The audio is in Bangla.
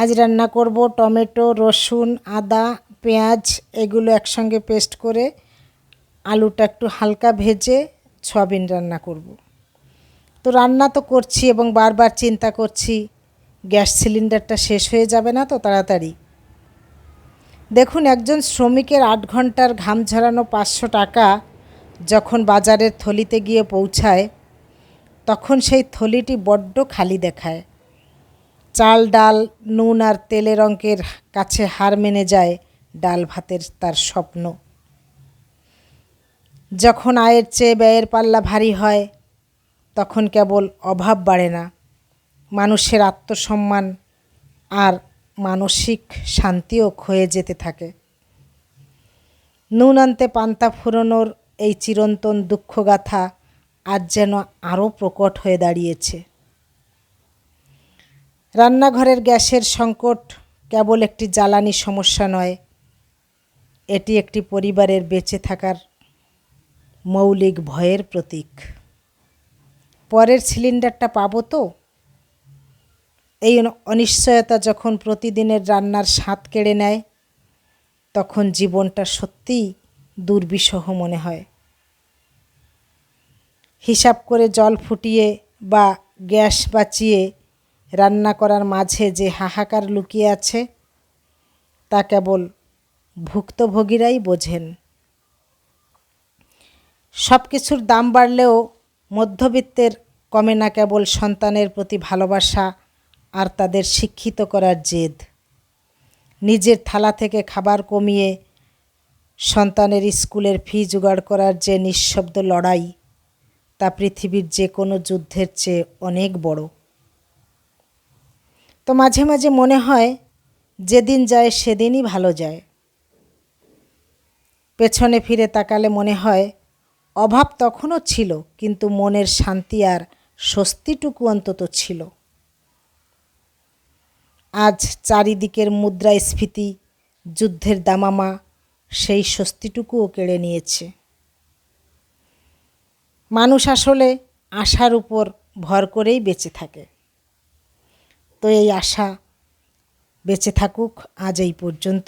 আজ রান্না করব টমেটো, রসুন, আদা, পেঁয়াজ এগুলো একসঙ্গে পেস্ট করে আলুটা একটু হালকা ভেজে সয়াবিন রান্না করব। তো রান্না তো করছি এবং বারবার চিন্তা করছি গ্যাস সিলিন্ডারটা শেষ হয়ে যাবে না তো তাড়াতাড়ি। দেখুন, একজন শ্রমিকের 8 ঘন্টার ঘাম ঝরানো 500 টাকা যখন বাজারের থলিতে গিয়ে পৌঁছায়, তখন সেই থলিটি বড্ড খালি দেখায়। চাল, ডাল, নুন আর তেলের অঙ্কের কাছে হার মেনে যায় ডাল ভাতের তার স্বপ্ন। যখন আয়ের চেয়ে ব্যয়ের পাল্লা ভারী হয়, তখন কেবল অভাব বাড়ে না, মানুষের আত্মসম্মান আর মানসিক শান্তিও ক্ষয়ে যেতে থাকে। নুন আনতে পান্তা ফুরোনোর এই চিরন্তন দুঃখগাথা আজ যেন আরও প্রকট হয়ে দাঁড়িয়েছে। রান্নাঘরের গ্যাসের সংকট কেবল একটি জ্বালানি সমস্যা নয়, এটি একটি পরিবারের বেঁচে থাকার মৌলিক ভয়ের প্রতীক। পরের সিলিন্ডারটা পাবো তো? এই অনিশ্চয়তা যখন প্রতিদিনের রান্নার স্বাদ কেড়ে নেয়, তখন জীবনটা সত্যিই দুর্বিষহ মনে হয়। হিসাব করে জল ফুটিয়ে বা গ্যাস বাঁচিয়ে রান্না করার মাঝে যে হাহাকার লুকিয়ে আছে, তা কেবল ভুক্তভোগীরাই বোঝেন। সব কিছুর দাম বাড়লেও মধ্যবিত্তের কমে না কেবল সন্তানের প্রতি ভালোবাসা আর তাদের শিক্ষিত করার জেদ। নিজের থালা থেকে খাবার কমিয়ে সন্তানের স্কুলের ফি জোগাড় করার যে নিঃশব্দ লড়াই, তা পৃথিবীর যে কোনো যুদ্ধের চেয়ে অনেক বড়। তো মাঝে মাঝে মনে হয় যেদিন যায় সেদিনই ভালো যায়। পেছনে ফিরে তাকালে মনে হয় অভাব তখনও ছিল, কিন্তু মনের শান্তি আর স্বস্তিটুকু অন্তত ছিল। আজ চারিদিকের মুদ্রাস্ফীতি, যুদ্ধের দামামা সেই স্বস্তিটুকুও কেড়ে নিয়েছে। মানুষ আসলে আশার উপর ভর করেই বেঁচে থাকে। তো এই আশা বেঁচে থাকুক আজ এই পর্যন্ত।